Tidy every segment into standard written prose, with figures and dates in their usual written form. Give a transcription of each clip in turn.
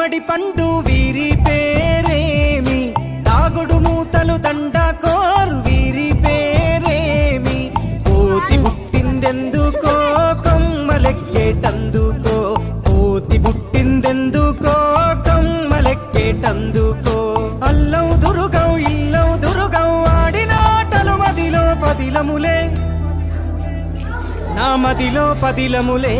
గుమ్మడి పండు వీరి పేరేమి, తాగుడు మూతలు దండకోర్ వీరి పేరేమి, కోతి పుట్టిందెందుకో కొమ్మలెక్కేటందుకో, కోతి పుట్టిందెందుకో కొమ్మలెక్కేటందుకో, అల్లం దురుగం ఇల్లం దురుగం ఆడిన ఆటలు మదిలో పదిలములే, నా మదిలో పదిలములే,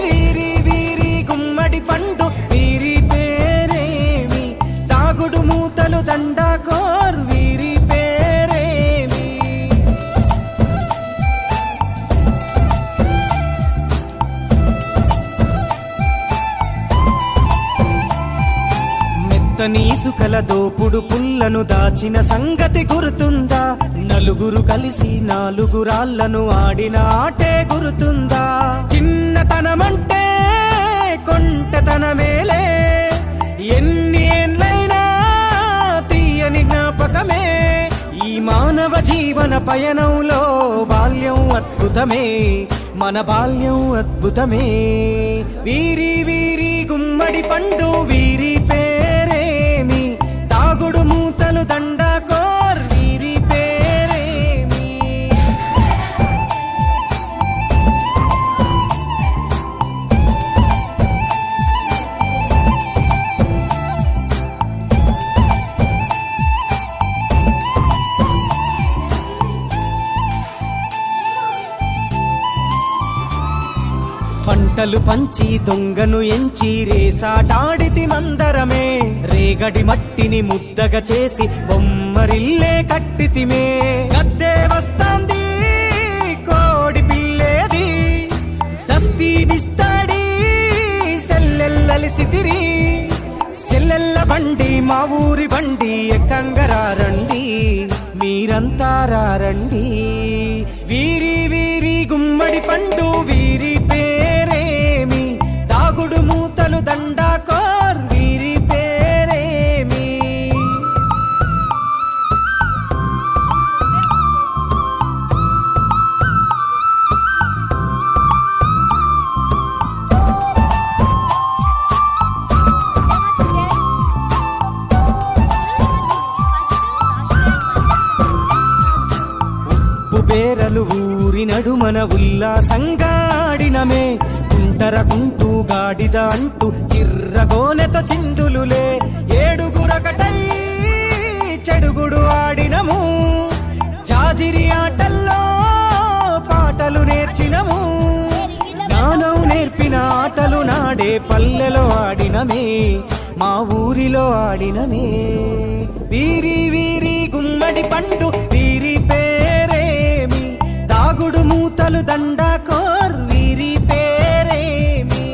వీరి వీరి గుమ్మడి పండు వీరి పేరేమి, తాగుడు మూతలు దండకోర్ వీరి పేరేమి. మెత్తని ఇసుకల దోపుడు పుల్లను దాచిన సంగతి గుర్తుందా, నలుగురు కలిసి నాలుగురాళ్లను ఆడిన ఆటే గుర్తుందా, చిన్నతనమంటే కొంటతనమేలే, ఎన్ని ఏండ్లైనా తీయని జ్ఞాపకమే, ఈ మానవ జీవన పయనంలో బాల్యం అద్భుతమే, మన బాల్యం అద్భుతమే, వీరి వీరి గుమ్మడి పండు వీరి పేరేమి, తాగుడు మూతలు దండకోర్ వీరి పేరేమి. పంటలు పంచి దొంగను ఎంచి రేసాటాడితి మందరమే, రేగడి మట్టిని ముద్దగా చేసి బొమ్మరిల్లే కట్టితిమే, గద్దే వస్తాంది కోడి పిల్లేది, దస్తీ బిస్తాడి సెల్లెల్లలిసితిరి, సెల్లెల్ల బండి మా ఊరి బండి ఎక్కంగరారండి, మీరంతా రారండి, వీరి వీరి గుమ్మడి పండు వీరి పేరేమి, తాగుడు మూతలు దండకోర్ వీరి పేరేమి. బేరలు ఊరి నడుమన ఉల్లాసంగా ఆడినమే, కుంటరకుంటూ గాడిద అంటూ చిర్రగోనెతో చిందులులే, ఏడుగురకటై చెడుగుడు ఆడినము, జాజిరి ఆటల్లో పాటలు నేర్చినము, జ్ఞానం నేర్పిన ఆటలు నాడే పల్లెలో ఆడినమే, మా ఊరిలో ఆడినమే, వీరి వీరి గుమ్మడి పండు వీరి పేరేమి, తాగుడు మూతలు దండకోర్ వీరి పేరేమి.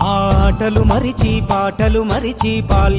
ఆటలు మరిచి పాటలు మరిచి బాల్యం